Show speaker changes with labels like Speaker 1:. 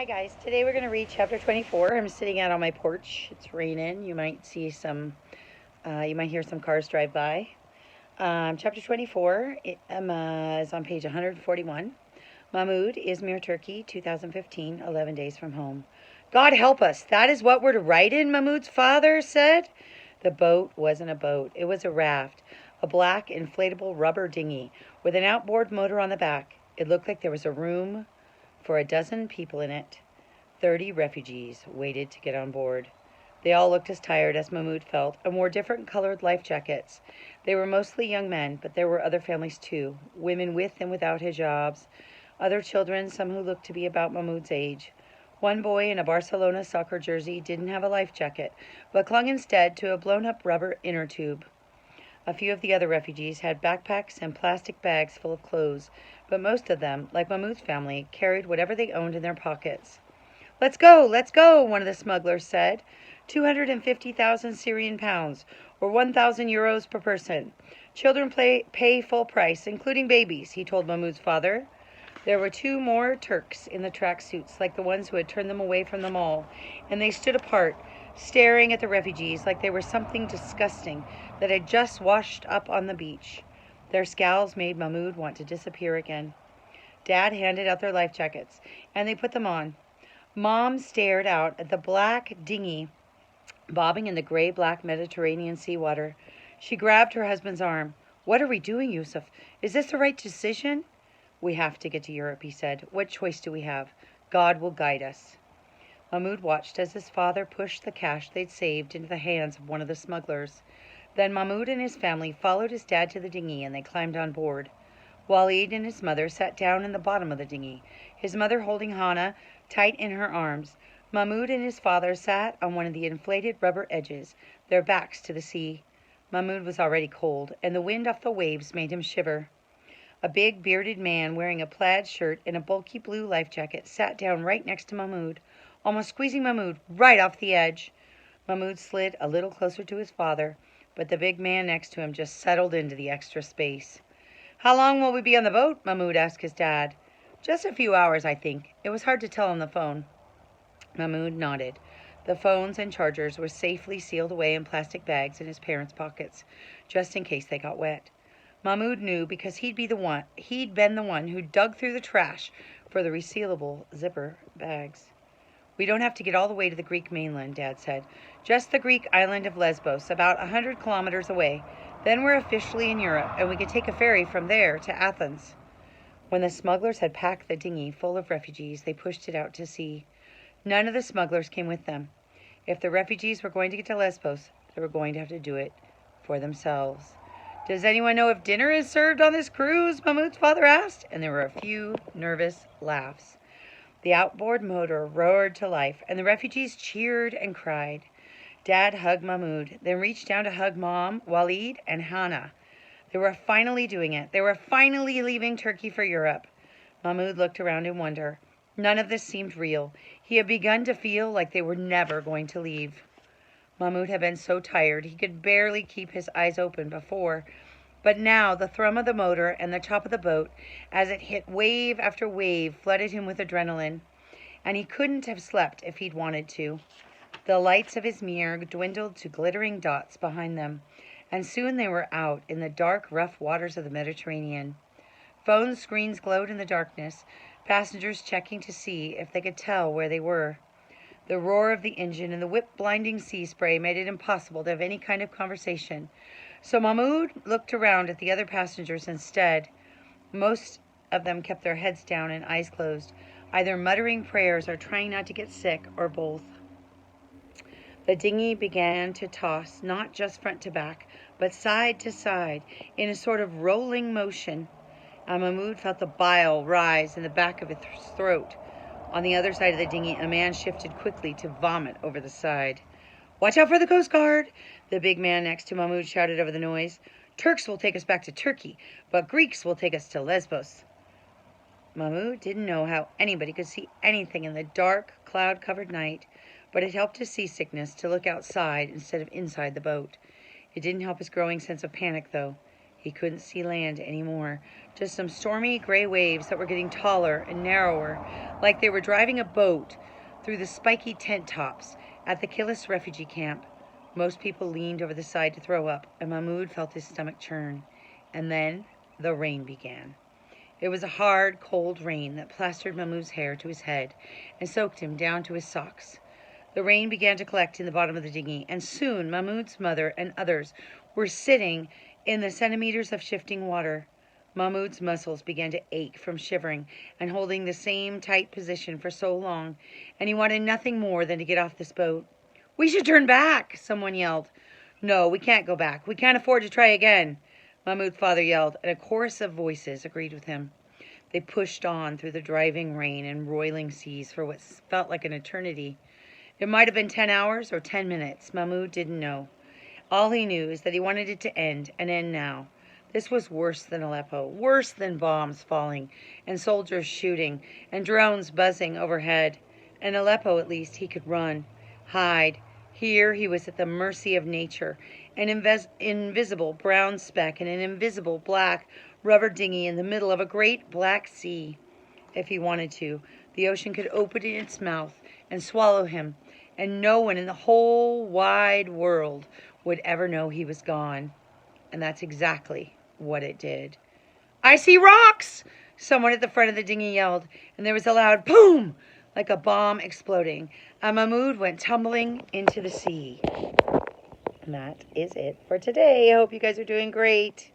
Speaker 1: Hi guys, today we're going to read chapter 24. I'm sitting out on my porch. It's raining. You might see you might hear some cars drive by. Chapter 24 is on page 141. Mahmoud, Izmir, Turkey, 2015, 11 days from home. God help us, that is what we're to ride in, Mahmoud's father said. The boat wasn't a boat, it was a raft, a black inflatable rubber dinghy with an outboard motor on the back. It looked like there was a room for a dozen people in it. 30 refugees waited to get on board. They all looked as tired as Mahmoud felt and wore different colored life jackets. They were mostly young men, but there were other families too, women with and without hijabs, other children, some who looked to be about Mahmoud's age. One boy in a Barcelona soccer jersey didn't have a life jacket, but clung instead to a blown-up rubber inner tube. A few of the other refugees had backpacks and plastic bags full of clothes, but most of them, like Mahmoud's family, carried whatever they owned in their pockets. Let's go, one of the smugglers said. 250,000 Syrian pounds, or 1,000 euros per person. Children pay full price, including babies, he told Mahmoud's father. There were two more Turks in the tracksuits, like the ones who had turned them away from the mall, and they stood apart, staring at the refugees like they were something disgusting that had just washed up on the beach. Their scowls made Mahmoud want to disappear again. Dad handed out their life jackets, and they put them on. Mom stared out at the black dinghy bobbing in the gray-black Mediterranean seawater. She grabbed her husband's arm. What are we doing, Yusuf? Is this the right decision? We have to get to Europe, he said. What choice do we have? God will guide us. Mahmoud watched as his father pushed the cash they'd saved into the hands of one of the smugglers. Then Mahmoud and his family followed his dad to the dinghy and they climbed on board. Walid and his mother sat down in the bottom of the dinghy, his mother holding Hana tight in her arms. Mahmoud and his father sat on one of the inflated rubber edges, their backs to the sea. Mahmoud was already cold, and the wind off the waves made him shiver. A big, bearded man wearing a plaid shirt and a bulky blue life jacket sat down right next to Mahmoud, almost squeezing Mahmoud right off the edge. Mahmoud slid a little closer to his father, but the big man next to him just settled into the extra space. How long will we be on the boat? Mahmoud asked his dad. Just a few hours, I think. It was hard to tell on the phone. Mahmoud nodded. The phones and chargers were safely sealed away in plastic bags in his parents' pockets, just in case they got wet. Mahmoud knew because he'd been the one who dug through the trash for the resealable zipper bags. We don't have to get all the way to the Greek mainland, Dad said. Just the Greek island of Lesbos, about 100 kilometers away. Then we're officially in Europe, and we could take a ferry from there to Athens. When the smugglers had packed the dinghy full of refugees, they pushed it out to sea. None of the smugglers came with them. If the refugees were going to get to Lesbos, they were going to have to do it for themselves. Does anyone know if dinner is served on this cruise? Mahmoud's father asked, and there were a few nervous laughs. The outboard motor roared to life, and the refugees cheered and cried. Dad hugged Mahmoud, then reached down to hug Mom, Walid, and Hana. They were finally doing it. They were finally leaving Turkey for Europe. Mahmoud looked around in wonder. None of this seemed real. He had begun to feel like they were never going to leave. Mahmoud had been so tired he could barely keep his eyes open before, but now the thrum of the motor and the top of the boat, as it hit wave after wave, flooded him with adrenaline, and he couldn't have slept if he'd wanted to. The lights of Izmir dwindled to glittering dots behind them, and soon they were out in the dark, rough waters of the Mediterranean. Phone screens glowed in the darkness, passengers checking to see if they could tell where they were. The roar of the engine and the whip-blinding sea spray made it impossible to have any kind of conversation. So Mahmoud looked around at the other passengers instead. Most of them kept their heads down and eyes closed, either muttering prayers or trying not to get sick, or both. The dinghy began to toss, not just front to back, but side to side, in a sort of rolling motion, and Mahmoud felt the bile rise in the back of his throat. On the other side of the dinghy, a man shifted quickly to vomit over the side. Watch out for the Coast Guard! The big man next to Mahmoud shouted over the noise. Turks will take us back to Turkey, but Greeks will take us to Lesbos. Mahmoud didn't know how anybody could see anything in the dark, cloud-covered night, but it helped his seasickness to look outside instead of inside the boat. It didn't help his growing sense of panic, though. He couldn't see land anymore, just some stormy gray waves that were getting taller and narrower, like they were driving a boat through the spiky tent tops at the Kilis refugee camp. Most people leaned over the side to throw up, and Mahmoud felt his stomach churn. And then the rain began. It was a hard, cold rain that plastered Mahmoud's hair to his head and soaked him down to his socks. The rain began to collect in the bottom of the dinghy, and soon Mahmoud's mother and others were sitting in the centimeters of shifting water. Mahmoud's muscles began to ache from shivering and holding the same tight position for so long, and he wanted nothing more than to get off this boat. "We should turn back," someone yelled. "No, we can't go back. We can't afford to try again," Mahmoud's father yelled, and a chorus of voices agreed with him. They pushed on through the driving rain and roiling seas for what felt like an eternity. It might have been 10 hours or 10 minutes. Mahmoud didn't know. All he knew is that he wanted it to end, and end now. This was worse than Aleppo, worse than bombs falling, and soldiers shooting, and drones buzzing overhead. In Aleppo, at least, he could run, hide. Here he was at the mercy of nature, an invisible brown speck in an invisible black rubber dinghy in the middle of a great black sea. If he wanted to, the ocean could open its mouth and swallow him, and no one in the whole wide world would ever know he was gone. And that's exactly what it did. "I see rocks!" someone at the front of the dinghy yelled, and there was a loud boom, like a bomb exploding, and Mahmoud went tumbling into the sea. And that is it for today. I hope you guys are doing great.